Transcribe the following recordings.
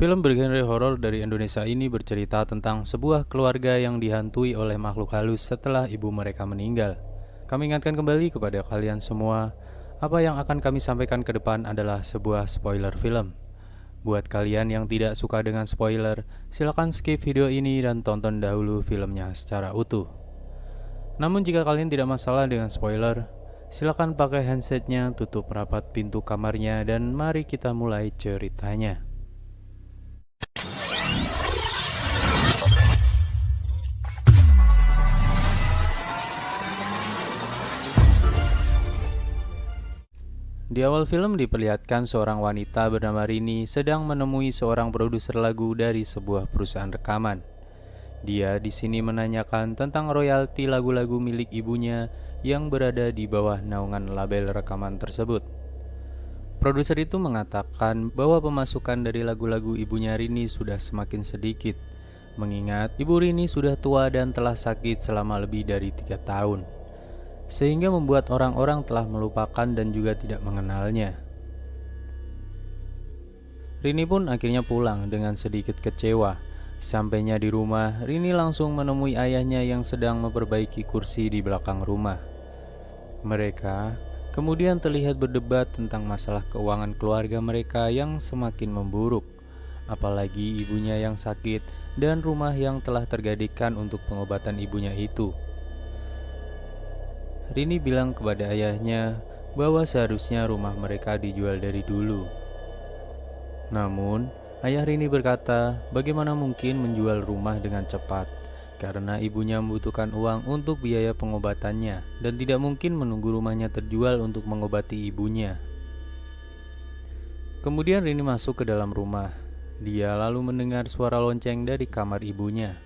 Film bergenre horor dari Indonesia ini bercerita tentang sebuah keluarga yang dihantui oleh makhluk halus setelah ibu mereka meninggal. Kami ingatkan kembali kepada kalian semua, apa yang akan kami sampaikan ke depan adalah sebuah spoiler film. Buat kalian yang tidak suka dengan spoiler, silakan skip video ini dan tonton dahulu filmnya secara utuh. Namun jika kalian tidak masalah dengan spoiler, silakan pakai handsetnya, tutup rapat pintu kamarnya, dan mari kita mulai ceritanya. Di awal film diperlihatkan seorang wanita bernama Rini sedang menemui seorang produser lagu dari sebuah perusahaan rekaman. Dia di sini menanyakan tentang royalti lagu-lagu milik ibunya yang berada di bawah naungan label rekaman tersebut. Produser itu mengatakan bahwa pemasukan dari lagu-lagu ibunya Rini sudah semakin sedikit, mengingat ibu Rini sudah tua dan telah sakit selama lebih dari 3 tahun. Sehingga membuat orang-orang telah melupakan dan juga tidak mengenalnya. Rini pun akhirnya pulang dengan sedikit kecewa. Sampainya di rumah, Rini langsung menemui ayahnya yang sedang memperbaiki kursi di belakang rumah. Mereka kemudian terlihat berdebat tentang masalah keuangan keluarga mereka yang semakin memburuk, apalagi ibunya yang sakit dan rumah yang telah tergadaikan untuk pengobatan ibunya itu. Rini bilang kepada ayahnya bahwa seharusnya rumah mereka dijual dari dulu. Namun, ayah Rini berkata, bagaimana mungkin menjual rumah dengan cepat, karena ibunya membutuhkan uang untuk biaya pengobatannya dan tidak mungkin menunggu rumahnya terjual untuk mengobati ibunya. Kemudian Rini masuk ke dalam rumah. Dia lalu mendengar suara lonceng dari kamar ibunya.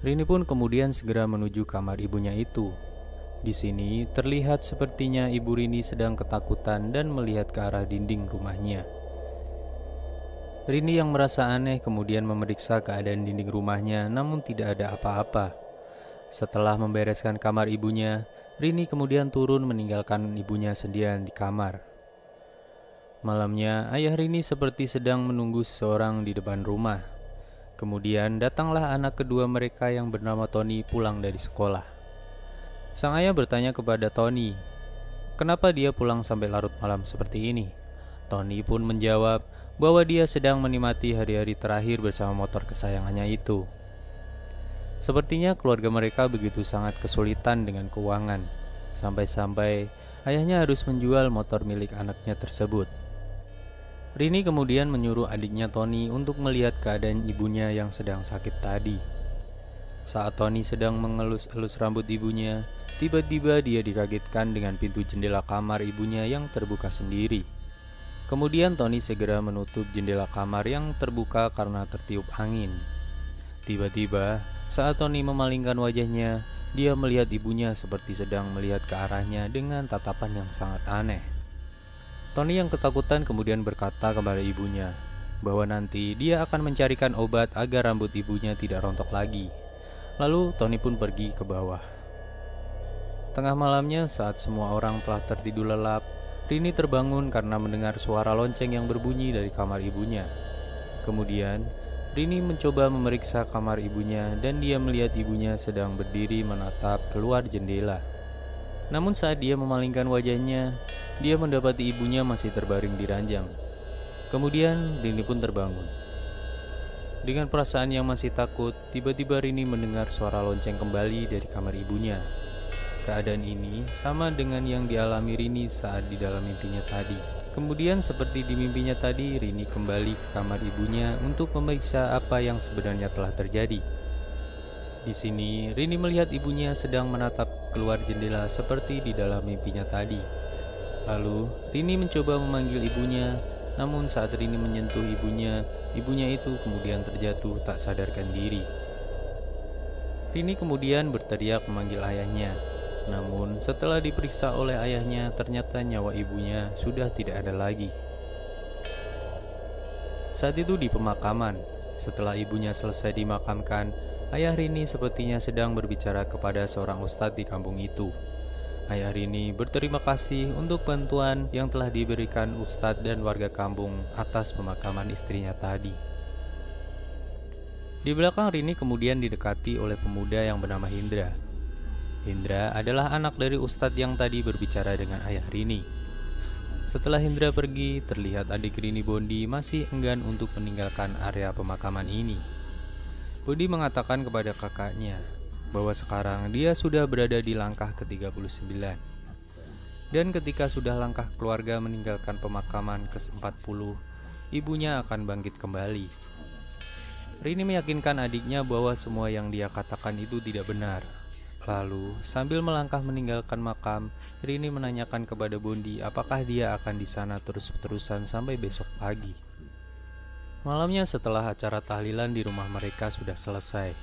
Rini pun kemudian segera menuju kamar ibunya itu. Di sini terlihat sepertinya ibu Rini sedang ketakutan dan melihat ke arah dinding rumahnya. Rini yang merasa aneh kemudian memeriksa keadaan dinding rumahnya, namun tidak ada apa-apa. Setelah membereskan kamar ibunya, Rini kemudian turun meninggalkan ibunya sendirian di kamar. Malamnya, ayah Rini seperti sedang menunggu seseorang di depan rumah. Kemudian datanglah anak kedua mereka yang bernama Tony pulang dari sekolah. Sang ayah bertanya kepada Tony, kenapa dia pulang sampai larut malam seperti ini? Tony pun menjawab bahwa dia sedang menikmati hari-hari terakhir bersama motor kesayangannya itu. Sepertinya keluarga mereka begitu sangat kesulitan dengan keuangan, sampai-sampai ayahnya harus menjual motor milik anaknya tersebut. Rini kemudian menyuruh adiknya Tony untuk melihat keadaan ibunya yang sedang sakit tadi. Saat Tony sedang mengelus-elus rambut ibunya, tiba-tiba dia dikagetkan dengan pintu jendela kamar ibunya yang terbuka sendiri. Kemudian Tony segera menutup jendela kamar yang terbuka karena tertiup angin. Tiba-tiba, saat Tony memalingkan wajahnya, dia melihat ibunya seperti sedang melihat ke arahnya dengan tatapan yang sangat aneh. Tony yang ketakutan kemudian berkata kepada ibunya bahwa nanti dia akan mencarikan obat agar rambut ibunya tidak rontok lagi. Lalu Tony pun pergi ke bawah. Tengah malamnya saat semua orang telah tertidur lelap, Rini terbangun karena mendengar suara lonceng yang berbunyi dari kamar ibunya. Kemudian, Rini mencoba memeriksa kamar ibunya dan dia melihat ibunya sedang berdiri menatap keluar jendela. Namun saat dia memalingkan wajahnya, dia mendapati ibunya masih terbaring di ranjang. Kemudian Rini pun terbangun. Dengan perasaan yang masih takut, tiba-tiba Rini mendengar suara lonceng kembali dari kamar ibunya. Keadaan ini sama dengan yang dialami Rini saat di dalam mimpinya tadi. Kemudian seperti di mimpinya tadi, Rini kembali ke kamar ibunya untuk memeriksa apa yang sebenarnya telah terjadi. Di sini, Rini melihat ibunya sedang menatap keluar jendela seperti di dalam mimpinya tadi. Lalu, Rini mencoba memanggil ibunya, namun saat Rini menyentuh ibunya itu kemudian terjatuh tak sadarkan diri. Rini kemudian berteriak memanggil ayahnya. Namun setelah diperiksa oleh ayahnya, ternyata nyawa ibunya sudah tidak ada lagi. Saat itu di pemakaman, setelah ibunya selesai dimakamkan, ayah Rini sepertinya sedang berbicara kepada seorang ustadz di kampung itu. Ayah Rini berterima kasih untuk bantuan yang telah diberikan ustadz dan warga kampung atas pemakaman istrinya tadi. Di belakang Rini kemudian didekati oleh pemuda yang bernama Hindra. Hindra adalah anak dari Ustadz yang tadi berbicara dengan ayah Rini. Setelah Hindra pergi, terlihat adik Rini Bondi masih enggan untuk meninggalkan area pemakaman ini. Bondi mengatakan kepada kakaknya bahwa sekarang dia sudah berada di langkah ke-39. Dan ketika sudah langkah keluarga meninggalkan pemakaman ke-40, ibunya akan bangkit kembali. Rini meyakinkan adiknya bahwa semua yang dia katakan itu tidak benar. Lalu, sambil melangkah meninggalkan makam, Rini menanyakan kepada Bondi apakah dia akan di sana terus-terusan sampai besok pagi. Malamnya setelah acara tahlilan di rumah mereka sudah selesai,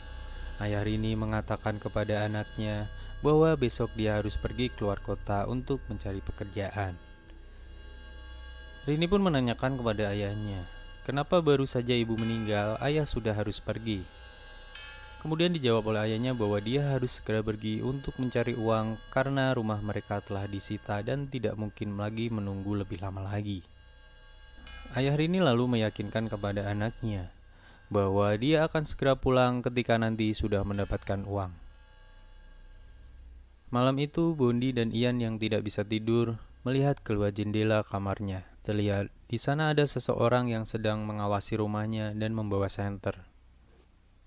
ayah Rini mengatakan kepada anaknya bahwa besok dia harus pergi keluar kota untuk mencari pekerjaan. Rini pun menanyakan kepada ayahnya, kenapa baru saja ibu meninggal, ayah sudah harus pergi. Kemudian dijawab oleh ayahnya bahwa dia harus segera pergi untuk mencari uang karena rumah mereka telah disita dan tidak mungkin lagi menunggu lebih lama lagi. Ayah Rini lalu meyakinkan kepada anaknya bahwa dia akan segera pulang ketika nanti sudah mendapatkan uang. Malam itu, Bondi dan Ian yang tidak bisa tidur melihat keluar jendela kamarnya. Terlihat di sana ada seseorang yang sedang mengawasi rumahnya dan membawa senter.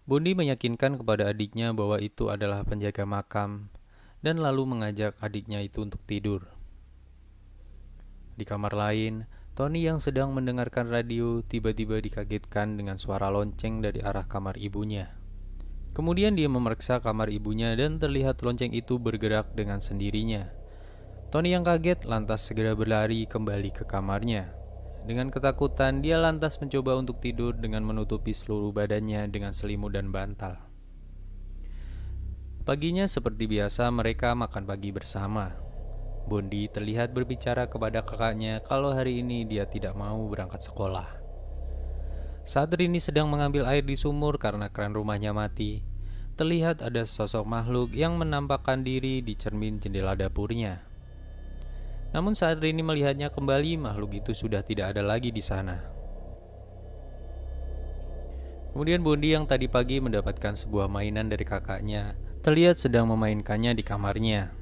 Bondi meyakinkan kepada adiknya bahwa itu adalah penjaga makam dan lalu mengajak adiknya itu untuk tidur. Di kamar lain, Tony yang sedang mendengarkan radio tiba-tiba dikagetkan dengan suara lonceng dari arah kamar ibunya. Kemudian dia memeriksa kamar ibunya dan terlihat lonceng itu bergerak dengan sendirinya. Tony yang kaget lantas segera berlari kembali ke kamarnya. Dengan ketakutan, dia lantas mencoba untuk tidur dengan menutupi seluruh badannya dengan selimut dan bantal. Paginya seperti biasa mereka makan pagi bersama. Bondi terlihat berbicara kepada kakaknya kalau hari ini dia tidak mau berangkat sekolah. Saat Rini sedang mengambil air di sumur karena keran rumahnya mati, terlihat ada sosok makhluk yang menampakkan diri di cermin jendela dapurnya. Namun saat Rini melihatnya kembali, makhluk itu sudah tidak ada lagi di sana. Kemudian Bondi yang tadi pagi mendapatkan sebuah mainan dari kakaknya, terlihat sedang memainkannya di kamarnya.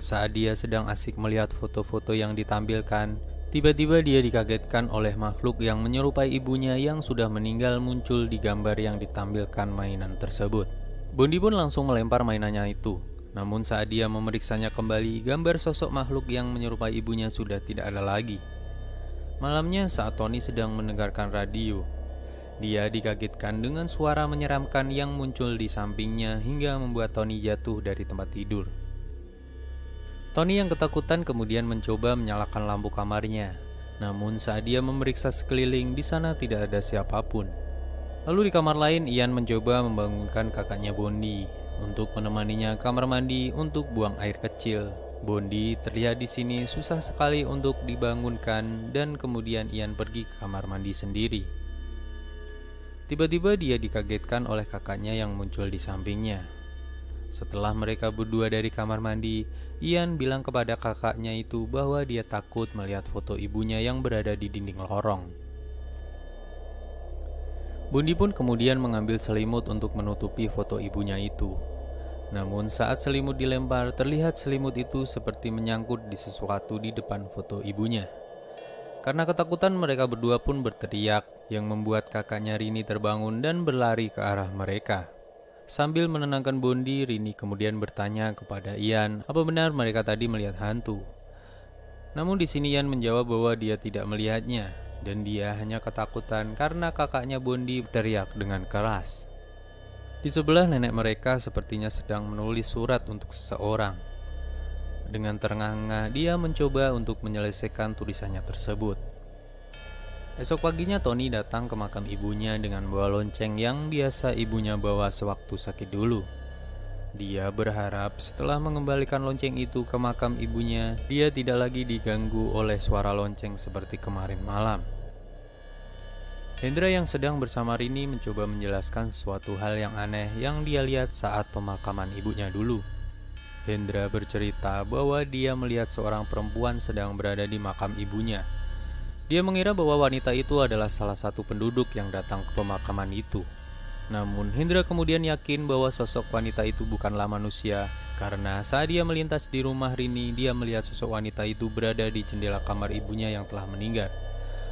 Saat dia sedang asik melihat foto-foto yang ditampilkan, tiba-tiba dia dikagetkan oleh makhluk yang menyerupai ibunya yang sudah meninggal muncul di gambar yang ditampilkan mainan tersebut. Bondi pun langsung melempar mainannya itu. Namun saat dia memeriksanya kembali, gambar sosok makhluk yang menyerupai ibunya sudah tidak ada lagi. Malamnya saat Tony sedang mendengarkan radio, dia dikagetkan dengan suara menyeramkan yang muncul di sampingnya hingga membuat Tony jatuh dari tempat tidur. Tony yang ketakutan kemudian mencoba menyalakan lampu kamarnya. Namun saat dia memeriksa sekeliling, di sana tidak ada siapapun. Lalu di kamar lain, Ian mencoba membangunkan kakaknya Bondi untuk menemaninya ke kamar mandi untuk buang air kecil. Bondi terlihat di sini susah sekali untuk dibangunkan dan kemudian Ian pergi ke kamar mandi sendiri. Tiba-tiba dia dikagetkan oleh kakaknya yang muncul di sampingnya. Setelah mereka berdua dari kamar mandi, Ian bilang kepada kakaknya itu bahwa dia takut melihat foto ibunya yang berada di dinding lorong. Bondi pun kemudian mengambil selimut untuk menutupi foto ibunya itu. Namun saat selimut dilempar, terlihat selimut itu seperti menyangkut di sesuatu di depan foto ibunya. Karena ketakutan, mereka berdua pun berteriak yang membuat kakaknya Rini terbangun dan berlari ke arah mereka. Sambil menenangkan Bondi, Rini kemudian bertanya kepada Ian apa benar mereka tadi melihat hantu. Namun di sini Ian menjawab bahwa dia tidak melihatnya dan dia hanya ketakutan karena kakaknya Bondi berteriak dengan keras. Di sebelah nenek mereka sepertinya sedang menulis surat untuk seseorang. Dengan terengah-engah dia mencoba untuk menyelesaikan tulisannya tersebut. Esok paginya Tony datang ke makam ibunya dengan bawa lonceng yang biasa ibunya bawa sewaktu sakit dulu. Dia berharap setelah mengembalikan lonceng itu ke makam ibunya, dia tidak lagi diganggu oleh suara lonceng seperti kemarin malam. Hendra yang sedang bersama Rini mencoba menjelaskan suatu hal yang aneh yang dia lihat saat pemakaman ibunya dulu. Hendra bercerita bahwa dia melihat seorang perempuan sedang berada di makam ibunya. Dia mengira bahwa wanita itu adalah salah satu penduduk yang datang ke pemakaman itu. Namun Hendra kemudian yakin bahwa sosok wanita itu bukanlah manusia, karena saat dia melintas di rumah Rini, dia melihat sosok wanita itu berada di jendela kamar ibunya yang telah meninggal.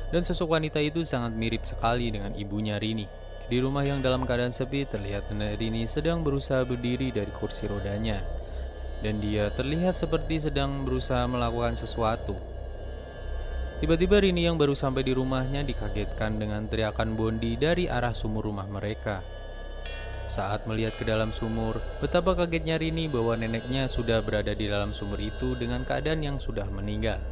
Dan sosok wanita itu sangat mirip sekali dengan ibunya Rini. Di rumah yang dalam keadaan sepi, terlihat nenek Rini sedang berusaha berdiri dari kursi rodanya. Dan dia terlihat seperti sedang berusaha melakukan sesuatu. Tiba-tiba Rini yang baru sampai di rumahnya dikagetkan dengan teriakan Bondi dari arah sumur rumah mereka. Saat melihat ke dalam sumur, betapa kagetnya Rini bahwa neneknya sudah berada di dalam sumur itu dengan keadaan yang sudah meninggal.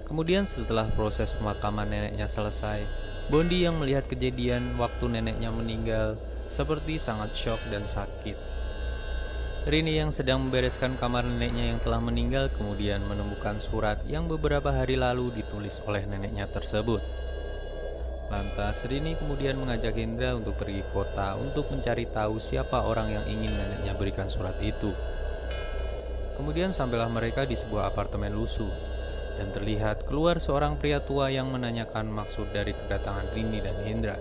Kemudian setelah proses pemakaman neneknya selesai, Bondi yang melihat kejadian waktu neneknya meninggal seperti sangat syok dan sakit. Rini yang sedang membereskan kamar neneknya yang telah meninggal kemudian menemukan surat yang beberapa hari lalu ditulis oleh neneknya tersebut. Lantas Rini kemudian mengajak Hendra untuk pergi ke kota untuk mencari tahu siapa orang yang ingin neneknya berikan surat itu. Kemudian sampailah mereka di sebuah apartemen lusuh, dan terlihat keluar seorang pria tua yang menanyakan maksud dari kedatangan Rini dan Hendra.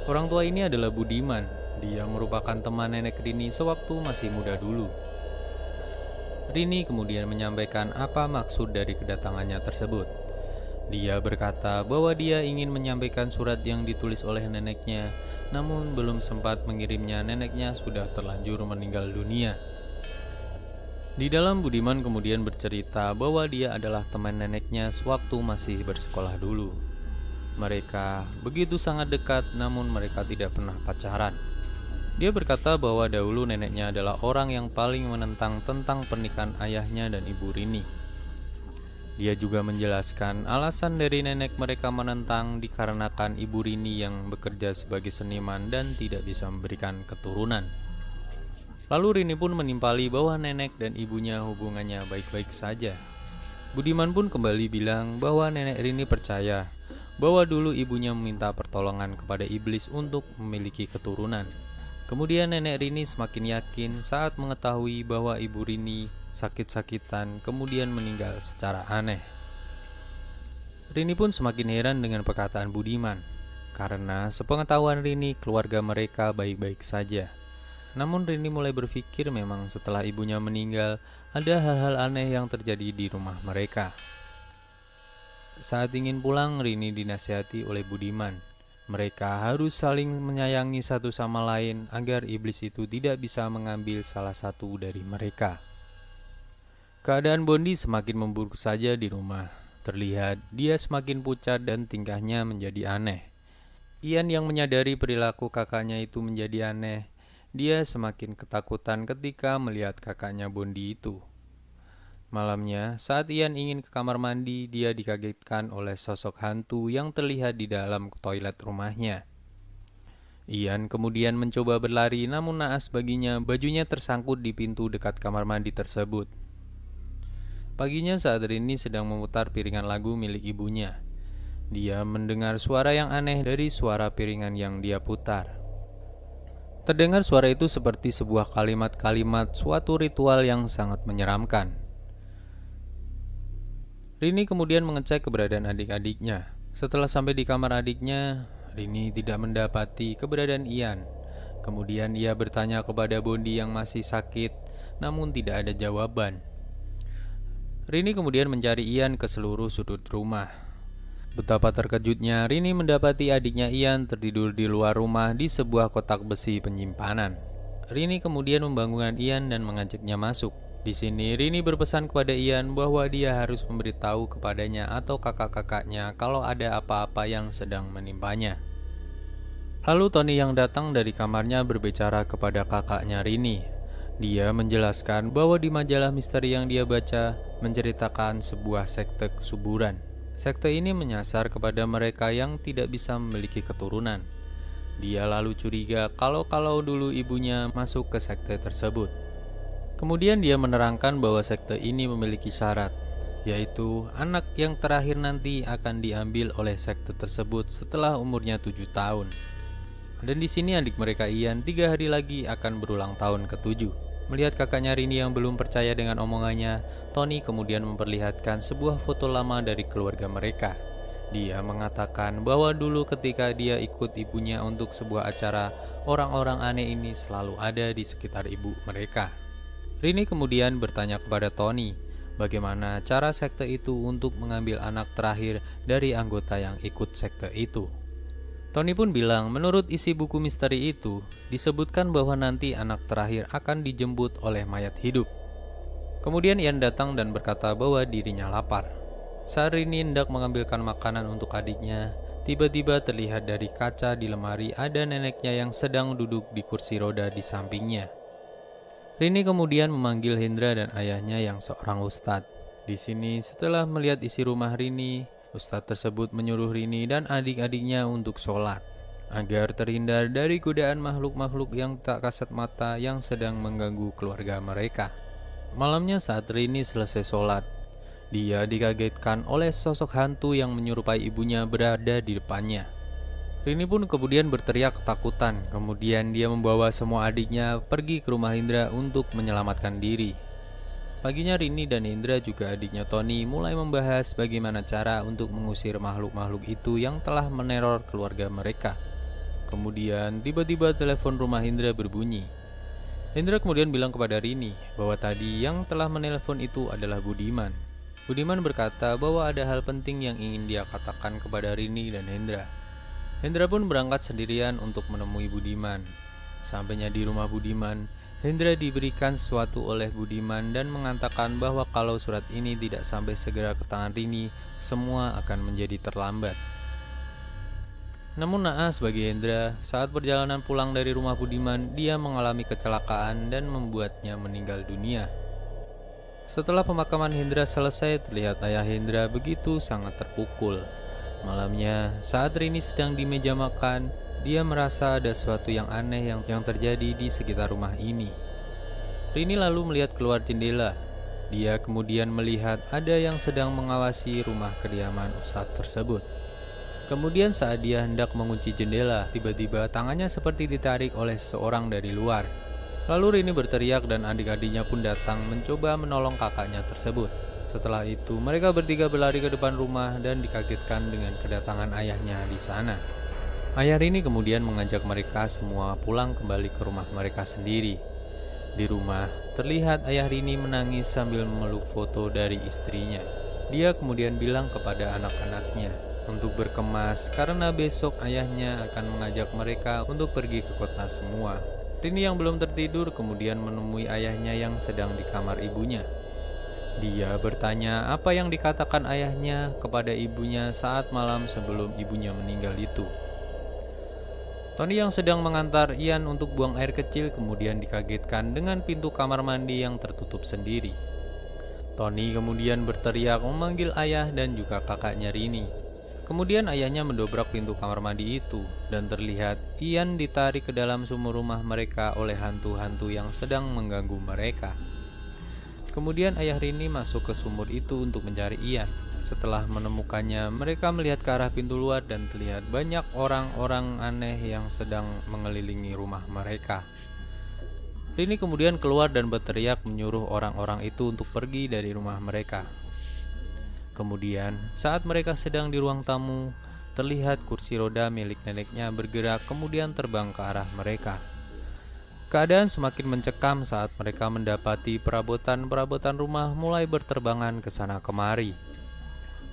Orang tua ini adalah Budiman. Dia merupakan teman nenek Rini sewaktu masih muda dulu. Rini kemudian menyampaikan apa maksud dari kedatangannya tersebut. Dia berkata bahwa dia ingin menyampaikan surat yang ditulis oleh neneknya, namun belum sempat mengirimnya, neneknya sudah terlanjur meninggal dunia. Di dalam Budiman kemudian bercerita bahwa dia adalah teman neneknya sewaktu masih bersekolah dulu. Mereka begitu sangat dekat, namun mereka tidak pernah pacaran. Dia berkata bahwa dahulu neneknya adalah orang yang paling menentang tentang pernikahan ayahnya dan ibu Rini. Dia juga menjelaskan alasan dari nenek mereka menentang dikarenakan ibu Rini yang bekerja sebagai seniman dan tidak bisa memberikan keturunan. Lalu Rini pun menimpali bahwa nenek dan ibunya hubungannya baik-baik saja. Budiman pun kembali bilang bahwa nenek Rini percaya bahwa dulu ibunya meminta pertolongan kepada iblis untuk memiliki keturunan. Kemudian nenek Rini semakin yakin saat mengetahui bahwa ibu Rini sakit-sakitan kemudian meninggal secara aneh. Rini pun semakin heran dengan perkataan Budiman, karena sepengetahuan Rini keluarga mereka baik-baik saja. Namun Rini mulai berpikir memang setelah ibunya meninggal ada hal-hal aneh yang terjadi di rumah mereka. Saat ingin pulang, Rini dinasihati oleh Budiman. Mereka harus saling menyayangi satu sama lain agar iblis itu tidak bisa mengambil salah satu dari mereka. Keadaan Bondi semakin memburuk saja di rumah. Terlihat dia semakin pucat dan tingkahnya menjadi aneh. Ian yang menyadari perilaku kakaknya itu menjadi aneh, dia semakin ketakutan ketika melihat kakaknya Bondi itu. Malamnya, saat Ian ingin ke kamar mandi, dia dikagetkan oleh sosok hantu yang terlihat di dalam toilet rumahnya. Ian kemudian mencoba berlari, namun naas baginya bajunya tersangkut di pintu dekat kamar mandi tersebut. Paginya saat Rini sedang memutar piringan lagu milik ibunya, dia mendengar suara yang aneh dari suara piringan yang dia putar. Terdengar suara itu seperti sebuah kalimat-kalimat suatu ritual yang sangat menyeramkan. Rini kemudian mengecek keberadaan adik-adiknya. Setelah sampai di kamar adiknya, Rini tidak mendapati keberadaan Ian. Kemudian ia bertanya kepada Bondi yang masih sakit, namun tidak ada jawaban. Rini kemudian mencari Ian ke seluruh sudut rumah. Betapa terkejutnya Rini mendapati adiknya Ian tertidur di luar rumah di sebuah kotak besi penyimpanan. Rini kemudian membangunkan Ian dan mengajaknya masuk. Di sini Rini berpesan kepada Ian bahwa dia harus memberitahu kepadanya atau kakak-kakaknya kalau ada apa-apa yang sedang menimpanya. Lalu Tony yang datang dari kamarnya berbicara kepada kakaknya Rini. Dia menjelaskan bahwa di majalah misteri yang dia baca menceritakan sebuah sekte kesuburan. Sekte ini menyasar kepada mereka yang tidak bisa memiliki keturunan. Dia lalu curiga kalau dulu ibunya masuk ke sekte tersebut. Kemudian dia menerangkan bahwa sekte ini memiliki syarat, yaitu anak yang terakhir nanti akan diambil oleh sekte tersebut setelah umurnya 7 tahun. Dan di sini adik mereka Ian 3 hari lagi akan berulang tahun ke-7. Melihat kakaknya Rini yang belum percaya dengan omongannya, Tony kemudian memperlihatkan sebuah foto lama dari keluarga mereka. Dia mengatakan bahwa dulu ketika dia ikut ibunya untuk sebuah acara, orang-orang aneh ini selalu ada di sekitar ibu mereka. Rini kemudian bertanya kepada Tony, bagaimana cara sekte itu untuk mengambil anak terakhir dari anggota yang ikut sekte itu. Tony pun bilang menurut isi buku misteri itu, disebutkan bahwa nanti anak terakhir akan dijemput oleh mayat hidup. Kemudian Ian datang dan berkata bahwa dirinya lapar. Saat Rini hendak mengambilkan makanan untuk adiknya, tiba-tiba terlihat dari kaca di lemari ada neneknya yang sedang duduk di kursi roda di sampingnya. Rini kemudian memanggil Hendra dan ayahnya yang seorang ustadz. Di sini setelah melihat isi rumah Rini, ustadz tersebut menyuruh Rini dan adik-adiknya untuk sholat, agar terhindar dari godaan makhluk-makhluk yang tak kasat mata yang sedang mengganggu keluarga mereka. Malamnya saat Rini selesai sholat, dia dikagetkan oleh sosok hantu yang menyerupai ibunya berada di depannya. Rini pun kemudian berteriak ketakutan. Kemudian dia membawa semua adiknya pergi ke rumah Indra untuk menyelamatkan diri. Paginya Rini dan Indra juga adiknya Tony mulai membahas bagaimana cara untuk mengusir makhluk-makhluk itu yang telah meneror keluarga mereka. Kemudian tiba-tiba telepon rumah Indra berbunyi. Indra kemudian bilang kepada Rini bahwa tadi yang telah menelpon itu adalah Budiman. Budiman berkata bahwa ada hal penting yang ingin dia katakan kepada Rini dan Hendra. Hendra pun berangkat sendirian untuk menemui Budiman. Sampainya di rumah Budiman, Hendra diberikan sesuatu oleh Budiman dan mengatakan bahwa kalau surat ini tidak sampai segera ke tangan Rini, semua akan menjadi terlambat. Namun naas bagi Hendra, saat perjalanan pulang dari rumah Budiman, dia mengalami kecelakaan dan membuatnya meninggal dunia. Setelah pemakaman Hendra selesai, terlihat ayah Hendra begitu sangat terpukul. Malamnya, saat Rini sedang di meja makan, dia merasa ada sesuatu yang aneh yang terjadi di sekitar rumah ini. Rini lalu melihat keluar jendela. Dia kemudian melihat ada yang sedang mengawasi rumah kediaman ustadz tersebut. Kemudian saat dia hendak mengunci jendela, tiba-tiba tangannya seperti ditarik oleh seseorang dari luar. Lalu Rini berteriak dan adik-adiknya pun datang mencoba menolong kakaknya tersebut. Setelah itu mereka bertiga berlari ke depan rumah dan dikagetkan dengan kedatangan ayahnya di sana. Ayah Rini kemudian mengajak mereka semua pulang kembali ke rumah mereka sendiri. Di rumah terlihat ayah Rini menangis sambil memeluk foto dari istrinya. Dia kemudian bilang kepada anak-anaknya untuk berkemas karena besok ayahnya akan mengajak mereka untuk pergi ke kota semua. Rini yang belum tertidur kemudian menemui ayahnya yang sedang di kamar ibunya. Dia bertanya apa yang dikatakan ayahnya kepada ibunya saat malam sebelum ibunya meninggal itu. Tony yang sedang mengantar Ian untuk buang air kecil kemudian dikagetkan dengan pintu kamar mandi yang tertutup sendiri. Tony kemudian berteriak memanggil ayah dan juga kakaknya Rini. Kemudian ayahnya mendobrak pintu kamar mandi itu dan terlihat Ian ditarik ke dalam sumur rumah mereka oleh hantu-hantu yang sedang mengganggu mereka. Kemudian ayah Rini masuk ke sumur itu untuk mencari Ian. Setelah menemukannya, mereka melihat ke arah pintu luar dan terlihat banyak orang-orang aneh yang sedang mengelilingi rumah mereka. Rini kemudian keluar dan berteriak menyuruh orang-orang itu untuk pergi dari rumah mereka. Kemudian, saat mereka sedang di ruang tamu, terlihat kursi roda milik neneknya bergerak kemudian terbang ke arah mereka. Keadaan semakin mencekam saat mereka mendapati perabotan-perabotan rumah mulai berterbangan ke sana kemari.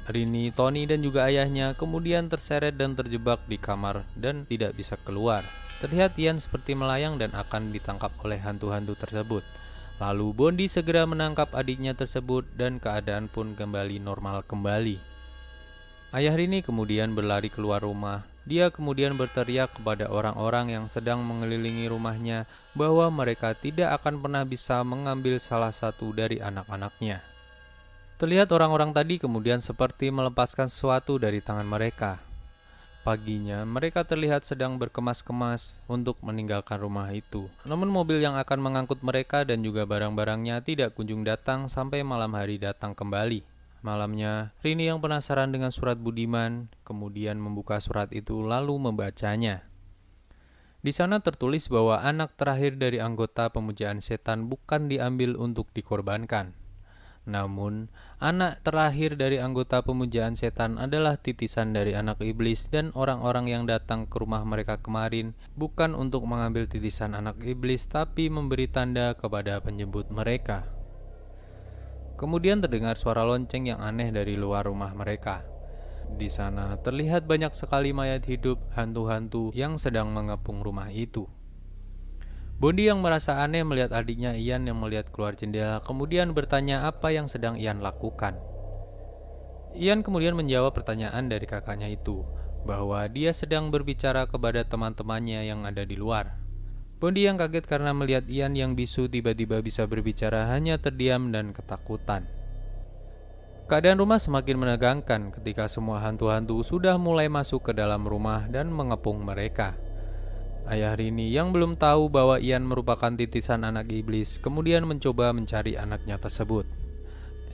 Rini, Tony, dan juga ayahnya kemudian terseret dan terjebak di kamar dan tidak bisa keluar. Terlihat Ian seperti melayang dan akan ditangkap oleh hantu-hantu tersebut. Lalu Bondi segera menangkap adiknya tersebut dan keadaan pun kembali normal kembali. Ayah Rini kemudian berlari keluar rumah. Dia kemudian berteriak kepada orang-orang yang sedang mengelilingi rumahnya bahwa mereka tidak akan pernah bisa mengambil salah satu dari anak-anaknya. Terlihat orang-orang tadi kemudian seperti melepaskan sesuatu dari tangan mereka. Paginya, mereka terlihat sedang berkemas-kemas untuk meninggalkan rumah itu. Namun mobil yang akan mengangkut mereka dan juga barang-barangnya tidak kunjung datang sampai malam hari datang kembali. Malamnya, Rini yang penasaran dengan surat Budiman, kemudian membuka surat itu lalu membacanya. Di sana tertulis bahwa anak terakhir dari anggota pemujaan setan bukan diambil untuk dikorbankan, Namun, anak terakhir dari anggota pemujaan setan adalah titisan dari anak iblis, dan orang-orang yang datang ke rumah mereka kemarin bukan untuk mengambil titisan anak iblis, tapi memberi tanda kepada penjemput mereka. Kemudian terdengar suara lonceng yang aneh dari luar rumah mereka. Di sana terlihat banyak sekali mayat hidup hantu-hantu yang sedang mengepung rumah itu. Bondi yang merasa aneh melihat adiknya Ian yang melihat keluar jendela, kemudian bertanya apa yang sedang Ian lakukan. Ian kemudian menjawab pertanyaan dari kakaknya itu, bahwa dia sedang berbicara kepada teman-temannya yang ada di luar. Bondi yang kaget karena melihat Ian yang bisu tiba-tiba bisa berbicara hanya terdiam dan ketakutan. Keadaan rumah semakin menegangkan ketika semua hantu-hantu sudah mulai masuk ke dalam rumah dan mengepung mereka. Ayah Rini yang belum tahu bahwa Ian merupakan titisan anak iblis kemudian mencoba mencari anaknya tersebut.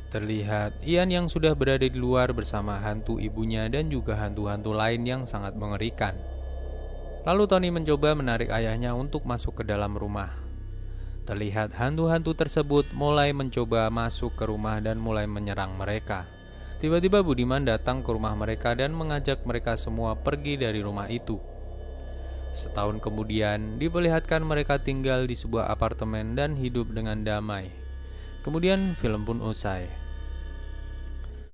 Terlihat Ian yang sudah berada di luar bersama hantu ibunya dan juga hantu-hantu lain yang sangat mengerikan. Lalu Tony mencoba menarik ayahnya untuk masuk ke dalam rumah. Terlihat hantu-hantu tersebut mulai mencoba masuk ke rumah dan mulai menyerang mereka. Tiba-tiba Budiman datang ke rumah mereka dan mengajak mereka semua pergi dari rumah itu. Setahun kemudian, diperlihatkan mereka tinggal di sebuah apartemen dan hidup dengan damai. Kemudian film pun usai.